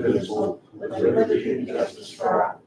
indivisible, with liberty and justice for all.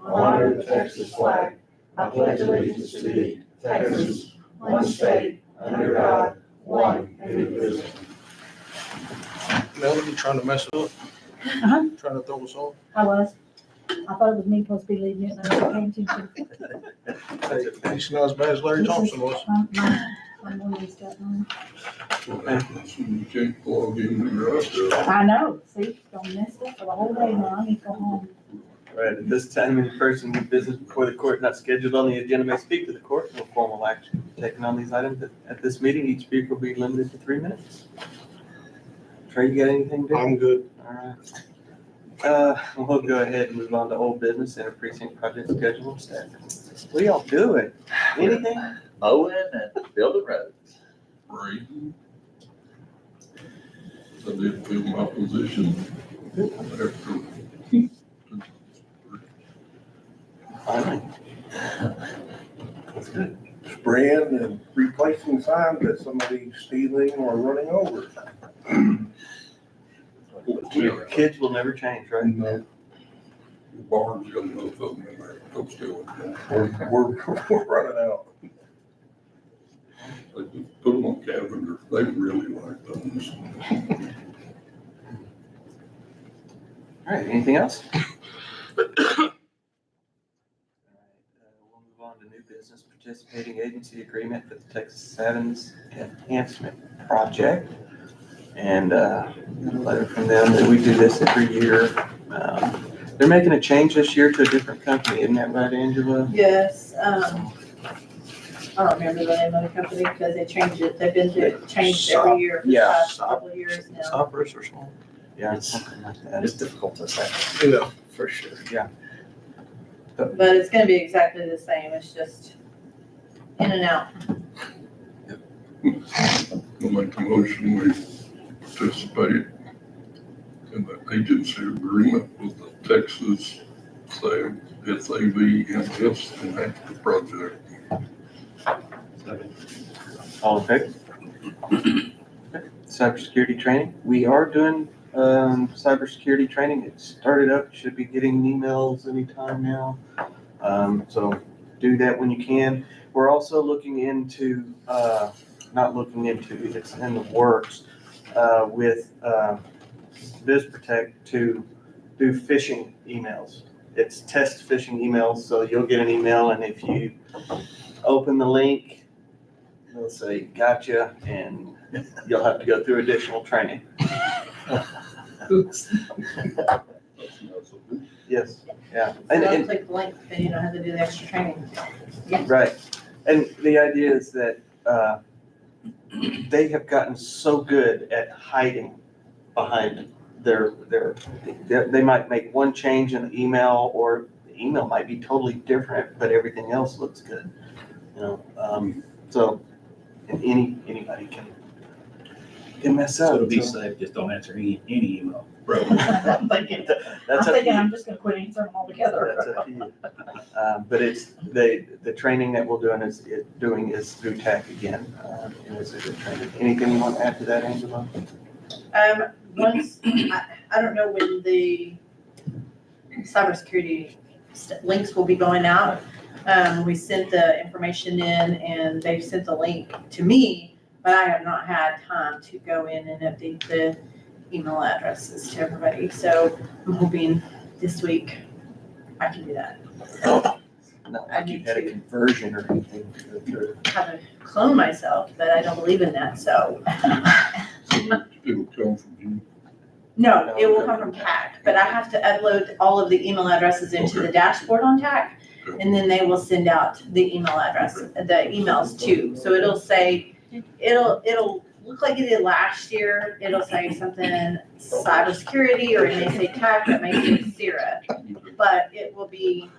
Honor the Texas flag. I pledge allegiance to thee, Texas, one state, under God, one indivisible. Melody trying to mess it up, Uh-huh. trying to throw us off. I was. I thought it was me supposed to be leading it, and I wasn't paying attention. He's not as bad as Larry Thompson was. My morning's got on. You can't log in your other. I know, see, don't mess up for the whole day now, I need to go home. Right, at this time, any person with business before the court not scheduled on the agenda may speak to the court. No formal action taken on these items at this meeting. Each speaker will be limited to 3 minutes. Trey, you got anything to do? I'm good. All right. We'll go ahead and move on to old business and precinct project schedule and status. What y'all doing? Anything? Mowing and building roads. Right. I did fill my position after. Finally. That's good. Spraying and replacing signs that somebody's stealing or running over. Kids will never change, right? No. The bar's got enough of them in there, I'm still. We're running out. They just put them on Cavender, they really like those. All right, anything else? All right, we'll move on to new business participating agency agreement for the Texas Savings Enhancement Project. And a letter from them that we do this every year. They're making a change this year to a different company, isn't that right, Angela? Yes, I don't remember the name of the company because they changed it, they've been changed every year for the Yeah. past couple of years now. Stoppers or something. Yeah, It's- something like that. It's difficult to say. Yeah, for sure. But it's gonna be exactly the same, it's just in and out. I'll make a motion, we participate in the agency agreement with the Texas SAVMS Enhancement Project. All in favor? Okay. Cybersecurity training. We are doing cybersecurity training. It started up, should be getting emails anytime now. So do that when you can. We're also looking into, not looking into, it's in the works with BizProtect to do phishing emails. It's test phishing emails, so you'll get an email, and if you open the link, they'll say, gotcha, and you'll have to go through additional training. Yes, yeah. So And, don't click the link, then you don't have to do the extra training. right. And the idea is that they have gotten so good at hiding behind they might make one change in the email, or the email might be totally different, but everything else looks good. You know, so and anybody can mess up. So to be safe, just don't answer any email. I'm thinking, That's up to you. I'm just gonna quit answering them altogether. That's up to you. But it's, the training that we're doing is through TAC again. And it's a good training. Anything you want to add to that, Angela? Once, I don't know when the cybersecurity links will be going out. We sent the information in and they've sent the link to me, but I have not had time to go in and update the email addresses to everybody. So I'm hoping this week I can do that. Not I like you need had a to. conversion or anything to go through. I have to clone myself, but I don't believe in that, so. It'll come from you. No, it will come from TAC, but I have to upload all of the email addresses into the dashboard on TAC. And then they will send out the email address, the emails too. So it'll say, it'll look like it did last year. It'll say something cybersecurity, or it may say TAC, it may say CIRA. But it will be,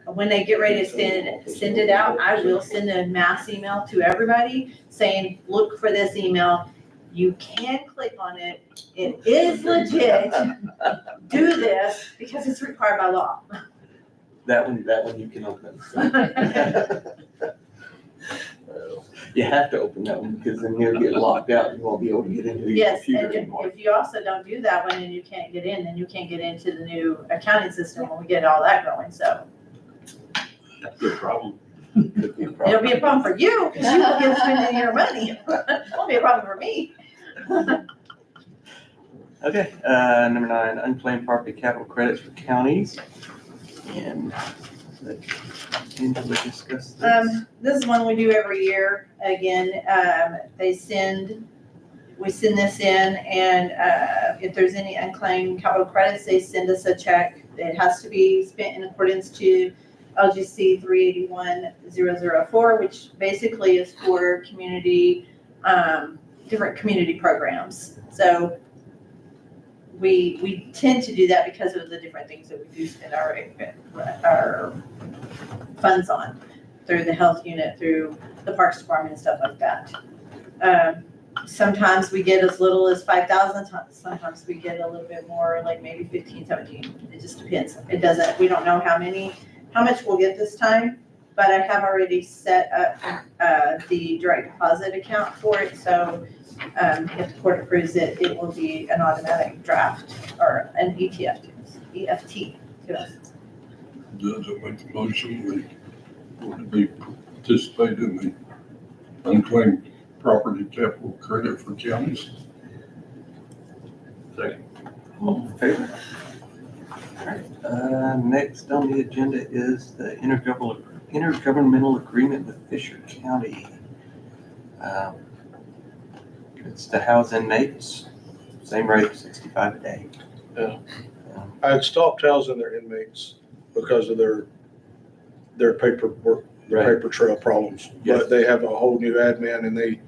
when they get ready to send it out, I will send a mass email to everybody saying, look for this email. You can click on it. It is legit. Do this because it's required by law. That one you can open. You have to open that one because then he'll get locked out and you won't be able to get into the Yes, computer and anymore. if you also don't do that one and you can't get in, then you can't get into the new accounting system when we get all that going, so. Good problem. Could be a problem. It'll be a problem for you, because you will get spending your money. It won't be a problem for me. Okay, number 9, unclaimed property capital credits for counties. And Angela discussed this. This is one we do every year. Again, we send this in, and if there's any unclaimed capital credits, they send us a check. It has to be spent in accordance to LGC 381-004, which basically is for community, different community programs. So we tend to do that because of the different things that we do spend our funds on, through the health unit, through the parks department and stuff like that. Sometimes we get as little as 5,000, sometimes we get a little bit more, like maybe 15, 17. It just depends. We don't know how much we'll get this time, but I have already set up the direct deposit account for it. So if the court approves it, it will be an automatic draft or an EFT to us. Judge, I make the motion, we participate in the unclaimed property capital credit for counties. Second. All in favor? All right, next on the agenda is the intergovernmental agreement with Fisher County. It's to house inmates, same rate, $65 a day. Yeah. I had stopped housing their inmates because of their paperwork, their paper trail problems. Yes. But they have a whole new admin, and they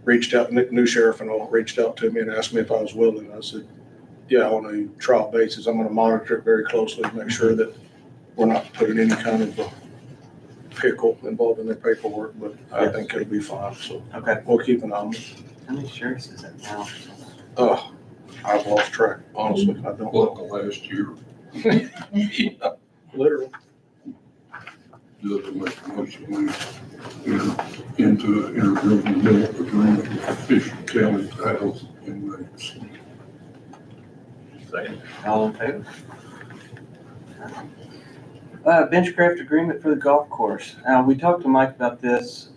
reached out, new sheriff and all reached out to me and asked me if I was willing. I said, yeah, on a trial basis. I'm gonna monitor it very closely, make sure that we're not putting any kind of a pickle involved in their paperwork, but I think it'll be fine, so Okay. we'll keep an eye on it. How many sheriffs is that now? I've lost track, honestly, I don't What, know. the last year, Literally. Judge, I make the motion, we enter into an intergovernmental agreement with Fisher County to house inmates. Second. All in favor? Benchcraft agreement for the golf course. Now, we talked to Mike about this,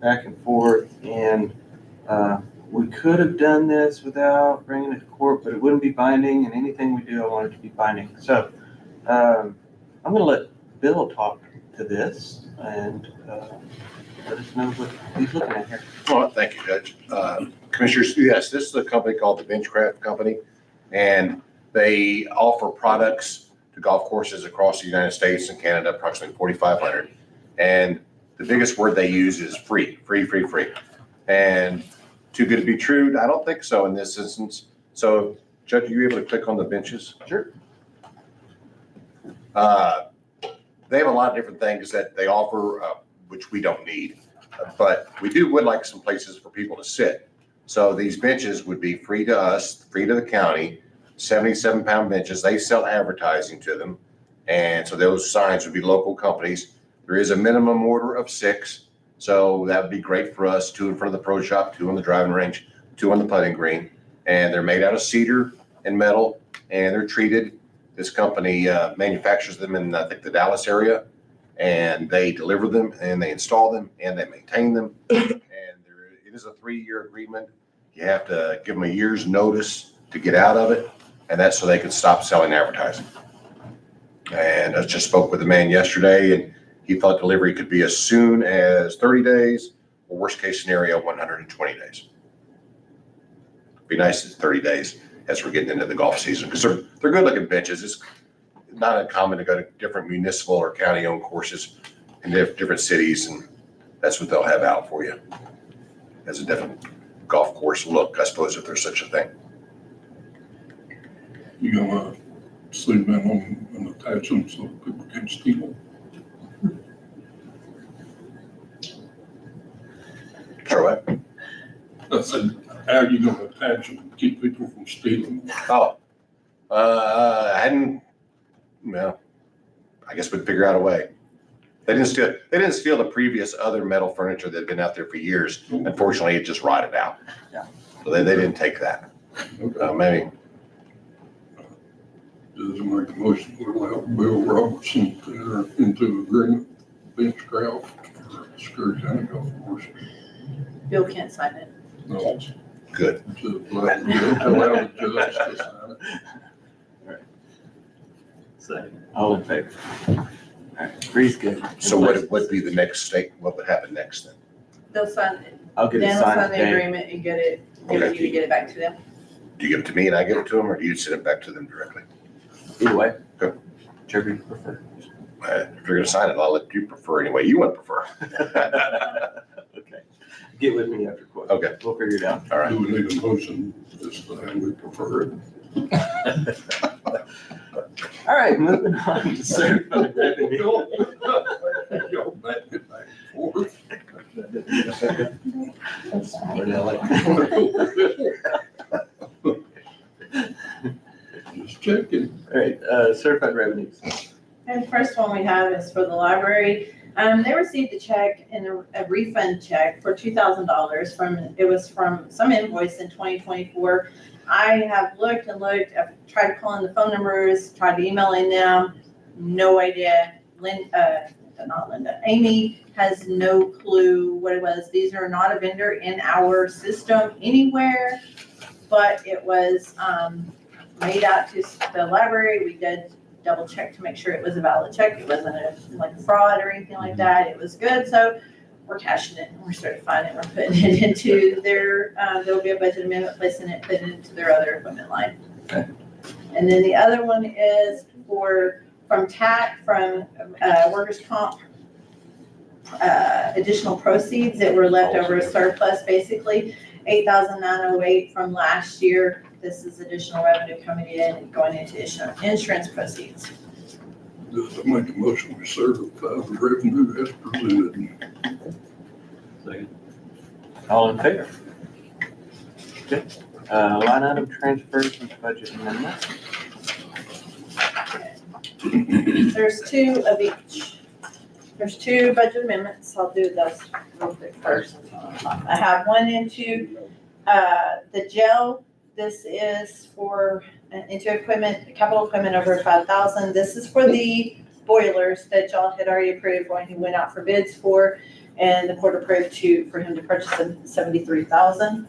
back and forth, and, we could have done this without bringing it to court, but it wouldn't be binding, and anything we do, I want it to be binding. So, I'm gonna let Bill talk to this and, let us know what he's looking at here. Well, thank you, Judge. Commissioners, yes, this is a company called the Benchcraft Company, and they offer products to golf courses across the United States and Canada, approximately 4,500. And the biggest word they use is free. And too good to be true? I don't think so in this instance. So, Judge, are you able to click on the benches? Sure. They have a lot of different things that they offer, which we don't need. But we would like some places for people to sit. So these benches would be free to us, free to the county, 77-pound benches. They sell advertising to them. And so those signs would be local companies. There is a minimum order of 6. So that would be great for us. 2 in front of the pro shop, 2 on the driving range, 2 on the putting green. And they're made out of cedar and metal, and they're treated. This company manufactures them in, I think, the Dallas area. And they deliver them, and they install them, and they maintain them. And it is a 3-year agreement. You have to give them a year's notice to get out of it, and that's so they can stop selling advertising. And I just spoke with the man yesterday, and he thought delivery could be as soon as 30 days, or worst case scenario, 120 days. Be nice at 30 days as we're getting into the golf season, because they're good looking benches. It's not uncommon to go to different municipal or county owned courses in different cities, and that's what they'll have out for you as a different golf course look, I suppose, if there's such a thing. You gonna sleep in on and attach them so people can steal them? Sure, what? I said, how are you gonna attach them to keep people from stealing them? Oh, I hadn't, well, I guess we'd figure out a way. They didn't steal the previous other metal furniture that had been out there for years. Unfortunately, it just rotted out. Yeah. So they didn't take that. Okay. Maybe, Does make a motion to allow Bill Robertson to enter into agreement with Benchcraft for Scurry County Golf Course. Bill can't sign it. No, good. to allow the judge to sign it. Second. All in favor? All right, three's good. So what would be the next state? What would happen next then? They'll sign it. I'll get it Dan will signed sign the today. agreement and get it, they Okay. need to get it back to them. Do you give it to me and I give it to them, or do you send it back to them directly? Either way. Good. Whichever you prefer. If you're gonna sign it, I'll let you prefer any way you want to prefer. Okay. Get with me after court. Okay. We'll figure it out. All right. Do we need a motion as to how we prefer it? All right, moving on to certified revenue. Y'all back it back and forth. Just checking. All right, certified revenues. And the first one we have is for the library. They received a check and a refund check for $2,000 it was from some invoice in 2024. I have looked and looked, I've tried calling the phone numbers, tried emailing them, no idea. Amy has no clue what it was. These are not a vendor in our system anywhere, but it was, made out to the library. We did double check to make sure it was a valid check. It wasn't like fraud or anything like that. It was good. So we're cashing it and we're certifying it. We're putting it into their, there'll be a budget amendment, placing it, putting it into their other equipment line. Okay. And then the other one is from TAC, from workers' comp, additional proceeds that were left over surplus, basically, $8,908 from last year. This is additional revenue coming in and going into insurance proceeds. Does it make a motion to certify the revenue as presented? Second. All in favor? Okay. Line item transfers and budget amendments. There's two of each. There's two budget amendments. I'll do those real quick first. I have one into the jail. This is for into equipment, capital equipment over 5,000. This is for the boilers that y'all had already approved when he went out for bids for, and the court approved for him to purchase them 73,000.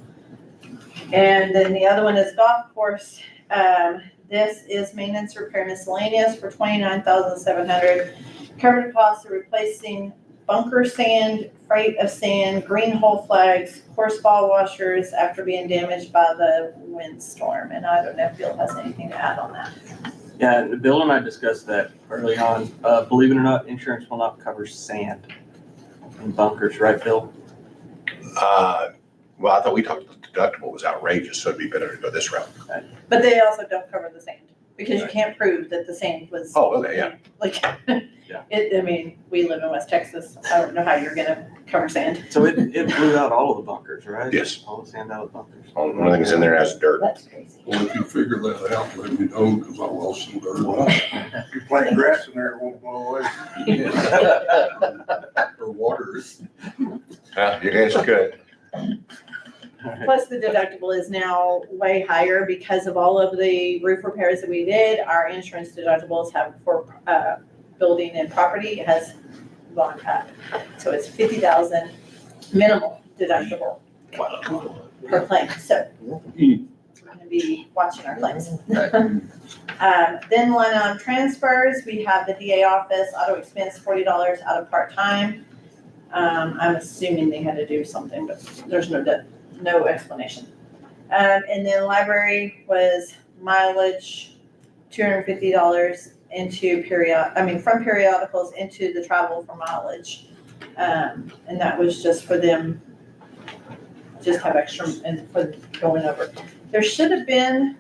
And then the other one is golf course. This is maintenance, repair, miscellaneous for 29,700. Covered costs of replacing bunker sand, freight of sand, green hole flags, course ball washers after being damaged by the windstorm. And I don't know if Bill has anything to add on that. Yeah, Bill and I discussed that early on. Believe it or not, insurance will not cover sand in bunkers, right, Bill? Well, I thought we talked, the deductible was outrageous, so it'd be better to go this route. But they also don't cover the sand because you can't prove that the sand was. Oh, okay, yeah. Like, Yeah. I mean, we live in West Texas. I don't know how you're gonna cover sand. So it blew out all of the bunkers, right? Yes. All the sand out of the bunkers. Only thing that's in there has dirt. That's crazy. Well, if you figure that out, let me know, because I lost some dirt. If you plant grass in there, it won't blow away. Or water. You guys could. All right. Plus the deductible is now way higher because of all of the roof repairs that we did. Our insurance deductibles have for building and property has gone up. So it's 50,000 minimal deductible per claim. So we're gonna be watching our claims. Then line item transfers, we have the DA office, auto expense $40 out of part-time. I'm assuming they had to do something, but there's no explanation. And then library was mileage, $250 into from periodicals into the travel for mileage. And that was just for them, just have extra and for going over. There should have been,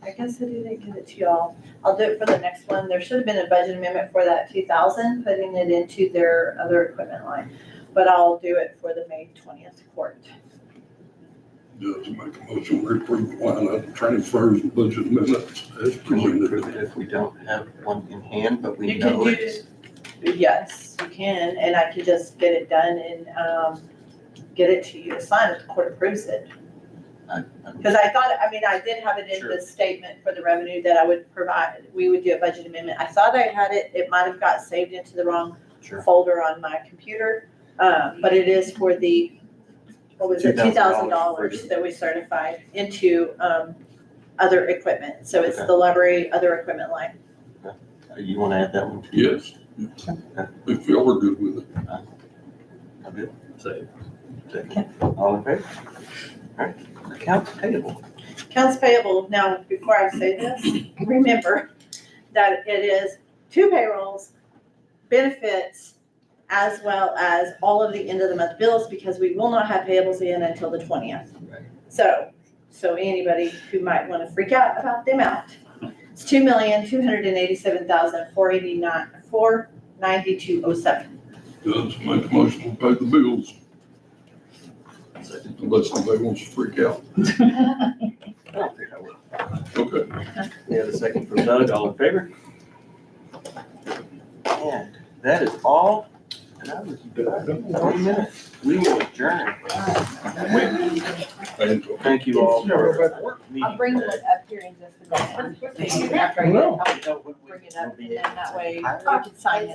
I guess I didn't get it to y'all. I'll do it for the next one. There should have been a budget amendment for that 2,000, putting it into their other equipment line. But I'll do it for the May 20th court. Does make a motion to approve the line item transfers and budget minutes as We should presented. approve it if we don't have one in hand, but we You can know do it's. Yes, you can, and I can just get it done and, get it to you to sign if the court approves it. Because I thought, I mean, I did have it in the statement for the revenue that I would provide, we would do a budget amendment. I thought I had it, it might have got saved into the wrong Sure. folder on my computer. But it is for the, what was it, $2,000 that we certified into, other equipment. So it's Okay. the library, other equipment line. You wanna add that one too? Yes. If y'all are good with it. I'm good. Say. All in favor? All right, accounts payable. Accounts payable, now, before I say this, remember that it is 2 payrolls, benefits, as well as all of the end of the month bills, because we will not have payables in until the 20th. Right. So anybody who might want to freak out about the amount, it's $2,287,492.07. Does make a motion to pay the bills, unless somebody wants to freak out. I don't think I will. Okay. We have a second from Doug, all in favor? And that is all. And that was 20 minutes. We will adjourn. Thank you all for meeting. I'll bring it up here in just a minute. After I get, I'll bring it up, and then that way we can sign it.